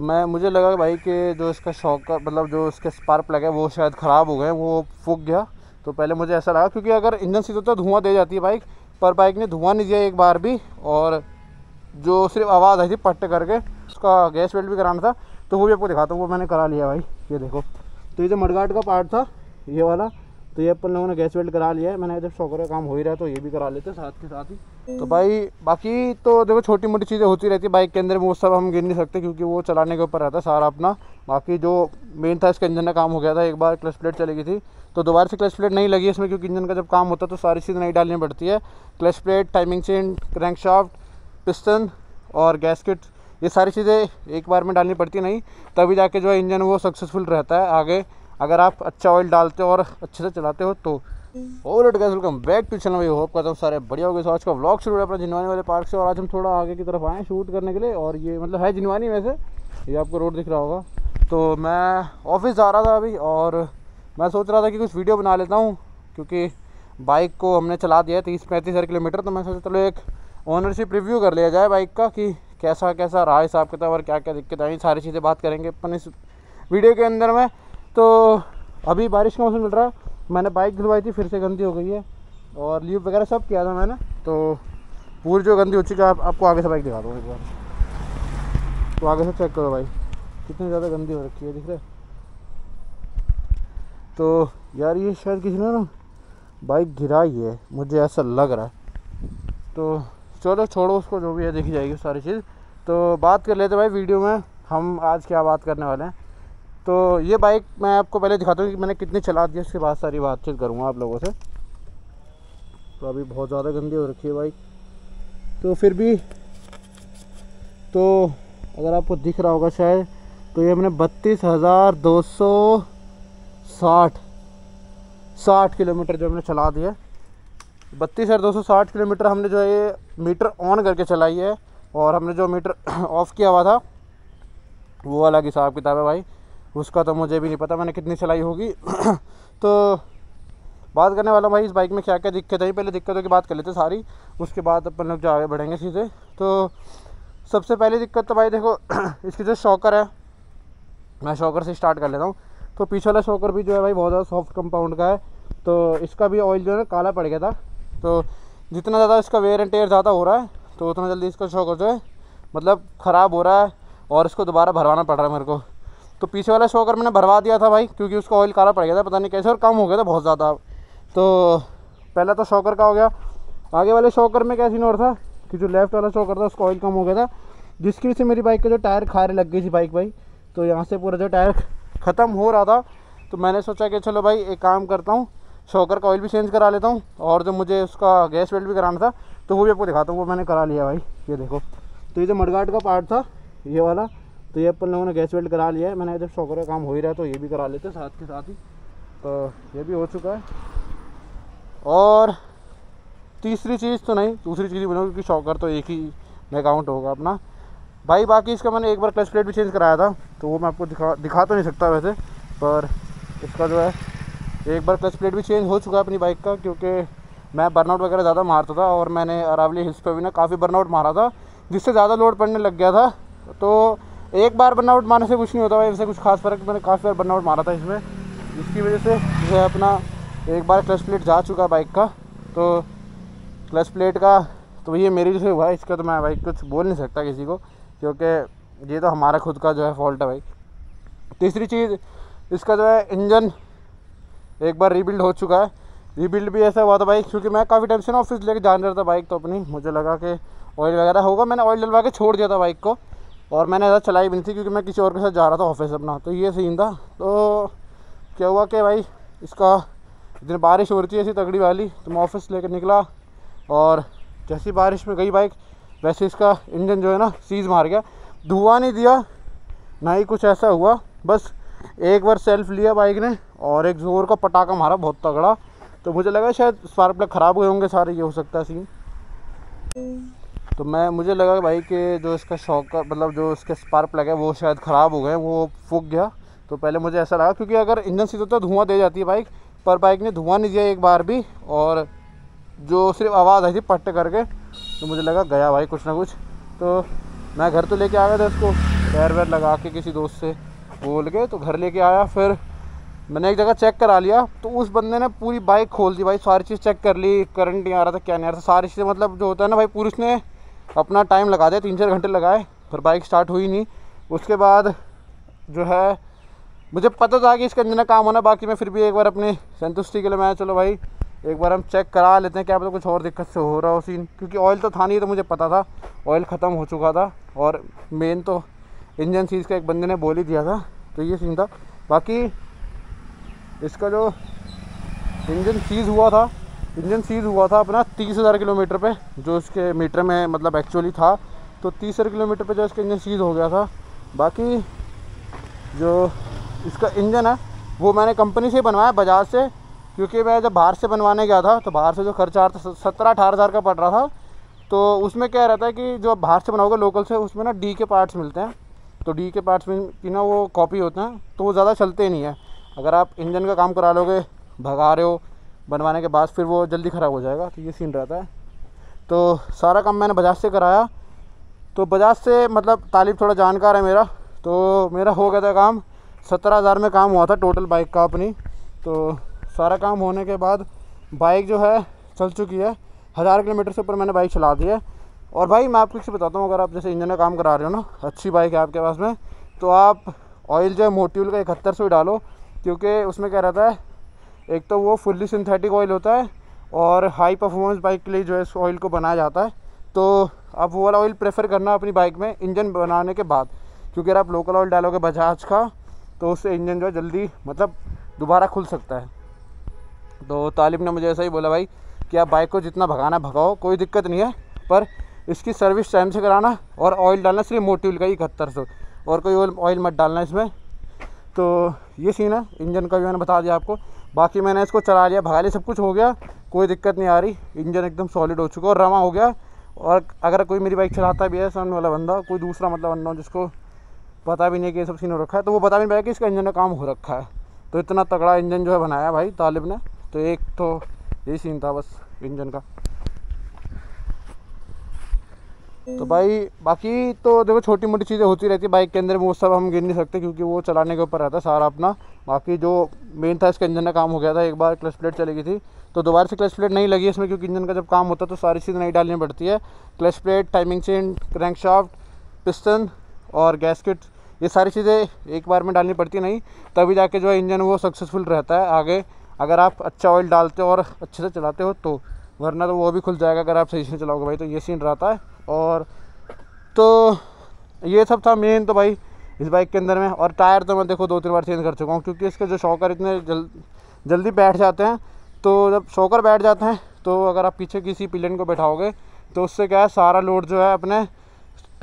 मुझे लगा भाई कि जो इसका शॉक का मतलब जो इसके स्पार्क प्लग है वो शायद ख़राब हो गए, वो फूक गया। तो पहले मुझे ऐसा लगा, क्योंकि अगर इंजन सीधा होता धुआं दे जाती है बाइक, पर बाइक ने धुआं नहीं दिया एक बार भी, और जो सिर्फ आवाज़ आई थी पट्ट करके। उसका गैस वेल्ट भी कराना था, तो वो भी आपको दिखाता हूँ, वो मैंने करा लिया भाई। ये देखो, तो ये जो मडगार्ड का पार्ट था ये वाला, तो ये अपन लोगों ने गैस वेल्ट करा लिया है। मैंने जब शॉकर का काम हो ही रहा है तो ये भी करा लेते साथ के साथ ही। तो भाई बाकी तो देखो छोटी मोटी चीज़ें होती रहती है बाइक के अंदर, वो सब हम गिन नहीं सकते क्योंकि वो चलाने के ऊपर रहता है सारा अपना। बाकी जो मेन था इसका इंजन का काम हो गया था, एक बार क्लच प्लेट चली गई थी तो दोबारा से क्लच प्लेट नहीं लगी इसमें, क्योंकि इंजन का जब काम होता है तो सारी चीज़ नहीं डालनी पड़ती है। Clutch plate, timing chain, crankshaft, piston और गैस्केट, ये सारी चीज़ें एक बार में डालनी पड़ती नहीं, तभी जाके जो है इंजन वो सक्सेसफुल रहता है आगे, अगर आप अच्छा ऑयल डालते हो और अच्छे से चलाते हो तो। Alright guys, welcome back to channel. भाई होप करता हूँ सारे बढ़िया हो गए। तो आज का व्लॉग शुरू है अपना जिनवानी वाले पार्क से, और आज हम थोड़ा आगे की तरफ आए शूट करने के लिए। और ये मतलब है जिनवानी में से, ये आपको रोड दिख रहा होगा। तो मैं ऑफिस जा रहा था अभी, और मैं सोच रहा था कि कुछ वीडियो बना लेता हूँ, क्योंकि बाइक को हमने चला दिया है 30-35 हज़ार किलोमीटर। तो मैं सोचा चलो एक ओनरशिप रिव्यू कर लिया जाए बाइक का, कि कैसा कैसा रहा हिसाब किताब और क्या क्या दिक्कत आई, सारी चीज़ें बात करेंगे अपन इस वीडियो के अंदर में। तो अभी बारिश का मौसम चल रहा है, मैंने बाइक धुलवाई थी, फिर से गंदी हो गई है, और लीव वगैरह सब किया था मैंने, तो पूरी जो गंदी हो चुकी है। आपको आगे से बाइक दिखा दूँ एक बार, तो आगे से चेक करो भाई कितनी ज़्यादा गंदी हो रखी है, दिख रहे। तो यार ये शायद किसी ने ना बाइक गिराई है, मुझे ऐसा लग रहा है। तो चलो छोड़ो उसको, जो भी है देखी जाएगी सारी चीज़। तो बात कर लेते भाई वीडियो में हम आज क्या बात करने वाले हैं। तो ये बाइक मैं आपको पहले दिखाता हूँ कि मैंने कितनी चला दी है, उसके बाद सारी बातचीत करूँगा आप लोगों से। तो अभी बहुत ज़्यादा गंदी हो रखी है बाइक, तो फिर भी तो अगर आपको दिख रहा होगा शायद, तो ये मैंने 32,260 किलोमीटर जो हमने चला दिया। 32,260 किलोमीटर हमने जो है ये मीटर ऑन करके चलाई है, और हमने जो मीटर ऑफ़ किया हुआ था वो अलग हिसाब किताब है भाई, उसका तो मुझे भी नहीं पता मैंने कितनी चलाई होगी। तो बात करने वाला भाई इस बाइक में क्या क्या दिक्कत है। पहले दिक्कतों की बात कर लेते सारी, उसके बाद अपन लोग जो आगे बढ़ेंगे सीधे। तो सबसे पहली दिक्कत तो भाई देखो इसकी जो शॉकर है, मैं शॉकर से स्टार्ट कर लेता हूँ। तो पीछे वाला शॉकर भी जो है भाई बहुत ज़्यादा सॉफ्ट कंपाउंड का है, तो इसका भी ऑयल जो है ना काला पड़ गया था। तो जितना ज़्यादा इसका वेयर एंड टेयर ज़्यादा हो रहा है, तो उतना जल्दी इसका शॉकर जो है मतलब ख़राब हो रहा है, और इसको दोबारा भरवाना पड़ रहा है मेरे को। तो पीछे वाला शॉकर मैंने भरवा दिया था भाई, क्योंकि उसका ऑयल काला पड़ गया था, पता नहीं कैसे, और कम हो गया था बहुत ज़्यादा। तो पहला तो शॉकर का हो गया। आगे वाले शॉकर में क्या सीन हो रहा था कि जो लेफ़्ट वाला शॉकर था उसका ऑयल कम हो गया था, जिसकी वजह से मेरी बाइक का जो टायर खारे लग गई थी बाइक भाई। तो यहाँ से पूरा जो टायर ख़त्म हो रहा था, तो मैंने सोचा कि चलो भाई एक काम करता हूँ, शॉकर का ऑयल भी चेंज करा लेता हूँ, और जो मुझे उसका गैस वेल्ट भी कराना था तो वो भी आपको दिखाता हूँ, वो मैंने करा लिया भाई। ये देखो, तो ये जो मडगार्ड का पार्ट था ये वाला, तो ये अपन लोगों ने गैस वेल्ट करा लिया है। मैंने जब शॉकर का काम हो ही रहा है तो ये भी करा लेते साथ के साथ ही, तो ये भी हो चुका है। और तीसरी चीज़ तो नहीं, दूसरी चीज़ ही बनाऊँ, क्योंकि शॉकर तो एक ही में काउंट होगा अपना भाई। बाकी इसका मैंने एक बार क्लच प्लेट भी चेंज कराया था, तो वो मैं आपको दिखा तो नहीं सकता वैसे, पर इसका जो है एक बार क्लच प्लेट भी चेंज हो चुका है अपनी बाइक का, क्योंकि मैं बर्नआउट वगैरह ज़्यादा मारता था, और मैंने अरावली हिल्स पे भी ना काफ़ी बर्नआउट मारा था, जिससे ज़्यादा लोड पड़ने लग गया था। तो एक बार बर्नआउट मारने से कुछ नहीं होता भाई, इससे कुछ खास फर्क, मैंने काफ़ी बार बर्नआउट मारा था इसमें, जिसकी वजह से जो है अपना एक बार क्लच प्लेट जा चुका है बाइक का। तो क्लच प्लेट का तो ये मेरी जो है हुआ है, इसका तो मैं भाई कुछ बोल नहीं सकता किसी को, क्योंकि ये तो हमारा खुद का जो है फॉल्ट है भाई। तीसरी चीज़, इसका जो है इंजन एक बार रीबिल्ड हो चुका है। रीबिल्ड भी ऐसा हुआ था भाई, क्योंकि मैं काफ़ी टाइम से ना ऑफिस लेके जान रहा था बाइक, तो अपनी मुझे लगा कि ऑयल वगैरह होगा, मैंने ऑयल डलवा के छोड़ दिया था बाइक को, और मैंने ज़्यादा चलाई भी नहीं थी क्योंकि मैं किसी और के साथ जा रहा था ऑफिस अपना। तो ये सीन था। तो क्या हुआ कि भाई इसका इतनी बारिश हो रही थी ऐसी तगड़ी वाली, तो मैं ऑफिस लेकर निकला, और जैसी बारिश में गई बाइक वैसे इसका इंजन जो है ना सीज़ मार गया। धुआं नहीं दिया, ना ही कुछ ऐसा हुआ, बस एक बार सेल्फ लिया बाइक ने और एक ज़ोर का पटाखा मारा बहुत तगड़ा। तो मुझे लगा शायद स्पार्क प्लग ख़राब हुए होंगे सारे, ये हो सकता है सीन। तो मुझे लगा भाई कि जो इसका शॉक का मतलब जो इसके स्पार्क प्लग है वो शायद ख़राब हो गए, वो फूक गया। तो पहले मुझे ऐसा लगा, क्योंकि अगर इंजन सीधा होता धुआं दे जाती है बाइक, पर बाइक ने धुआं नहीं दिया एक बार भी, और जो सिर्फ आवाज़ आई थी पट्ट करके, तो मुझे लगा गया भाई कुछ ना कुछ। तो मैं घर तो लेके आ गया था इसको, टायर वायर लगा के किसी दोस्त से बोल के तो घर लेके आया। फिर मैंने एक जगह चेक करा लिया, तो उस बंदे ने पूरी बाइक खोल दी भाई, सारी चीज़ चेक कर ली, करंट नहीं आ रहा था, क्या नहीं आ रहा था, सारी चीज़ें मतलब जो होता है ना भाई, पूरी उसने अपना टाइम लगा दिया, 3-4 घंटे लगाए, फिर बाइक स्टार्ट हुई नहीं। उसके बाद जो है मुझे पता था कि इसका इंजन का काम होना, बाकी मैं फिर भी एक बार अपनी संतुष्टि के लिए मैं चलो भाई एक बार हम चेक करा लेते हैं, क्या पता कुछ और दिक्कत से हो रहा हो सीन, क्योंकि ऑयल तो था नहीं, तो मुझे पता था ऑयल ख़त्म हो चुका था, और मेन तो इंजन सीज का एक बंदे ने बोल ही दिया था, तो ये सीन था। बाकी इसका जो इंजन सीज़ हुआ था अपना 30,000 किलोमीटर पे, जो इसके मीटर में मतलब एक्चुअली था, तो 30,000 किलोमीटर पे जो इसका इंजन सीज़ हो गया था। बाकी जो इसका इंजन है वो मैंने कंपनी से बनवाया, बजाज से, क्योंकि मैं जब बाहर से बनवाने गया था तो बाहर से जो खर्चा आ रहा था 17-18 हज़ार का पड़ रहा था। तो उसमें क्या रहता है कि जो बाहर से बनाओगे लोकल से, उसमें ना डी के पार्ट्स मिलते हैं, तो डी के पार्ट्स में की ना वो कॉपी होते हैं, तो वो ज़्यादा चलते नहीं है। अगर आप इंजन का काम करा लोगे भगा रहे हो बनवाने के बाद, फिर वो जल्दी ख़राब हो जाएगा, तो ये सीन रहता है। तो सारा काम मैंने बजाज से कराया, तो बजाज से मतलब तालिब थोड़ा जानकार है मेरा, तो मेरा हो गया था काम, 17,000 में काम हुआ था टोटल बाइक का अपनी। तो सारा काम होने के बाद बाइक जो है चल चुकी है, 1000 किलोमीटर से ऊपर मैंने बाइक चला दी है। और भाई मैं आपको एक चीज़ बताता हूँ, अगर आप जैसे इंजन का काम करा रहे हो ना, अच्छी बाइक है आपके पास में, तो आप ऑयल जो है मोटिवल का 7100 ही डालो, क्योंकि उसमें क्या रहता है, एक तो वो फुल्ली सिंथेटिक ऑयल होता है, और हाई परफॉर्मेंस बाइक के लिए जो है इस ऑयल को बनाया जाता है। तो आप वो वाला ऑयल प्रेफर करना अपनी बाइक में इंजन बनाने के बाद, क्योंकि अगर आप लोकल ऑयल डालोगे बजाज का, तो उससे इंजन जो है जल्दी मतलब दोबारा खुल सकता है। तो तालिब ने मुझे ऐसा ही बोला भाई कि आप बाइक को जितना भगाना भगाओ, कोई दिक्कत नहीं है, पर इसकी सर्विस टाइम से कराना, और ऑयल डालना सिर्फ मोटिवल का ही 7100, और कोई ऑयल मत डालना इसमें। तो ये सीन है, इंजन का भी मैंने बता दिया आपको। बाकी मैंने इसको चला लिया, भगा लिया, सब कुछ हो गया, कोई दिक्कत नहीं आ रही, इंजन एकदम सॉलिड हो चुका और रमा हो गया। और अगर कोई मेरी बाइक चलाता भी है सामने वाला बंदा, कोई दूसरा मतलब बंदा जिसको पता भी नहीं कि ये सब सीन हो रखा है, तो वो बता भी नहीं पाएगा कि इसका इंजन का काम हो रखा है। तो इतना तगड़ा इंजन जो है बनाया भाई तालिब ने। तो एक तो यही सीन था बस इंजन का। तो भाई बाकी तो देखो छोटी मोटी चीज़ें होती रहती है बाइक के अंदर, वो सब हम गिन नहीं सकते, क्योंकि वो चलाने के ऊपर रहता है सारा अपना। बाकी जो मेन था, इसका इंजन का काम हो गया था, एक बार क्लच प्लेट चली गई थी, तो दोबारा से क्लच प्लेट नहीं लगी इसमें, क्योंकि इंजन का जब काम होता है तो सारी चीज़ नहीं डालनी पड़ती है। Clutch plate, timing chain, crankshaft, piston और गैस्केट, ये सारी चीज़ें एक बार में डालनी पड़ती नहीं, तभी जाके जो है इंजन वो सक्सेसफुल रहता है आगे, अगर आप अच्छा ऑयल डालते हो और अच्छे से चलाते हो तो, वरना तो वो भी खुल जाएगा अगर आप सही से चलाओगे भाई। तो ये सीन रहता है। और तो ये सब था मेन तो भाई इस बाइक के अंदर में। और टायर तो मैं देखो 2-3 बार चेंज कर चुका हूँ, क्योंकि इसके जो शॉकर इतने जल्दी बैठ जाते हैं। तो जब शॉकर बैठ जाते हैं, तो अगर आप पीछे किसी पिलियन को बैठाओगे, तो उससे क्या है, सारा लोड जो है अपने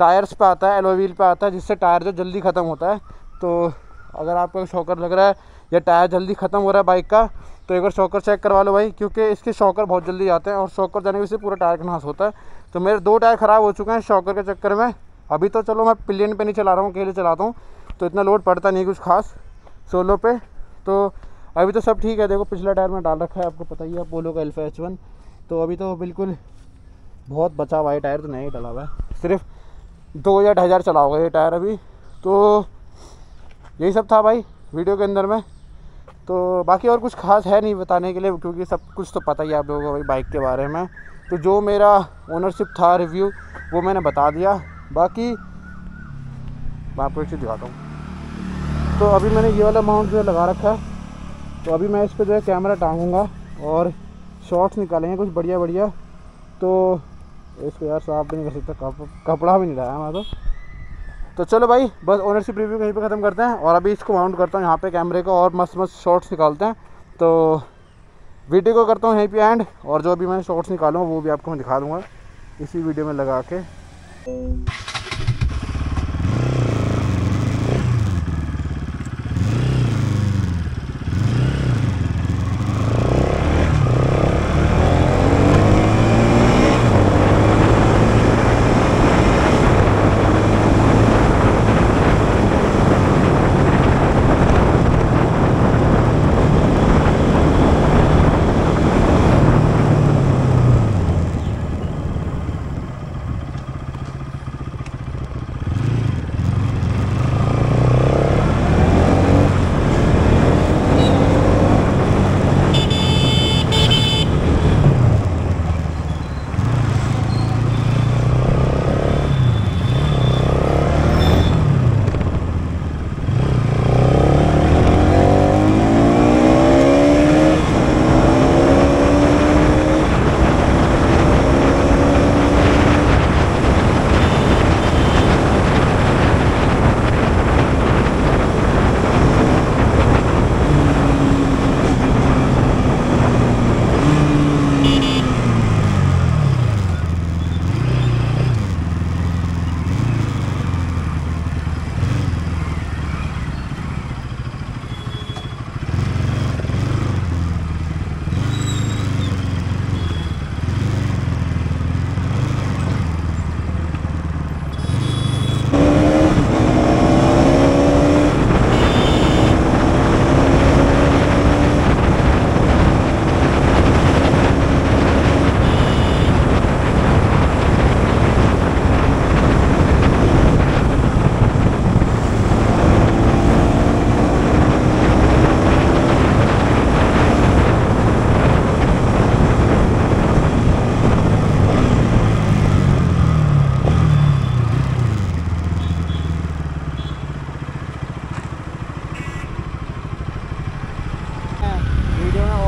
टायर्स पे आता है, एलॉय व्हील पे आता है, जिससे टायर जो जल्दी ख़त्म होता है। तो अगर आपका शॉकर लग रहा है या टायर जल्दी ख़त्म हो रहा है बाइक का, तो एक बार शॉकर चेक करवा लो भाई, क्योंकि इसके शॉकर बहुत जल्दी जाते हैं, और शॉकर जाने की वजह से पूरा टायर का नाश होता है। तो मेरे 2 टायर ख़राब हो चुके हैं शॉकर के चक्कर में। अभी तो चलो मैं पिलियन पे नहीं चला रहा हूँ, अकेले चलाता हूँ, तो इतना लोड पड़ता नहीं कुछ खास सोलो पे, तो अभी तो सब ठीक है। देखो पिछला टायर में डाल रखा है, आपको पता ही है, अपोलो का अल्फा H1, तो अभी तो बिल्कुल बहुत बचा हुआ है, टायर तो नहीं डाला हुआ है, सिर्फ 2 या 2.5 चला होगा ये टायर अभी। तो यही सब था भाई वीडियो के अंदर में। तो बाकी और कुछ खास है नहीं बताने के लिए, क्योंकि सब कुछ तो पता ही है आप लोगों को भाई बाइक के बारे में। तो जो मेरा ओनरशिप था रिव्यू वो मैंने बता दिया। बाकी मैं आपको एक चीज़ दिखाता हूँ। तो अभी मैंने ये वाला माउंट जो है लगा रखा है, तो अभी मैं इस पर जो है कैमरा टांगूंगा और शॉट्स निकालेंगे कुछ बढ़िया बढ़िया। तो इसको यार साफ भी नहीं कर सकता, कपड़ा भी नहीं लाया मैं तो चलो भाई बस ओनरशिप रिव्यू कहीं पे ख़त्म करते हैं, और अभी इसको माउंट करता हूँ यहाँ पे कैमरे को, और मस्त मस्त शॉट्स निकालते हैं। तो वीडियो को करता हूँ यहीं पे एंड, और जो अभी मैं शॉट्स निकालूँगा वो भी आपको मैं दिखा दूँगा इसी वीडियो में लगा के।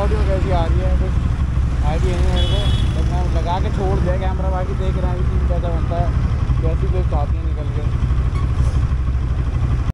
ऑडियो कैसी आ रही है कुछ आइडिया नहीं है मेरे को, बस मैं लगा के छोड़ दिया कैमरा, बाकी देख रहे हैं कि कैसा बनता है, कैसी वेव्स आती हैं निकल के।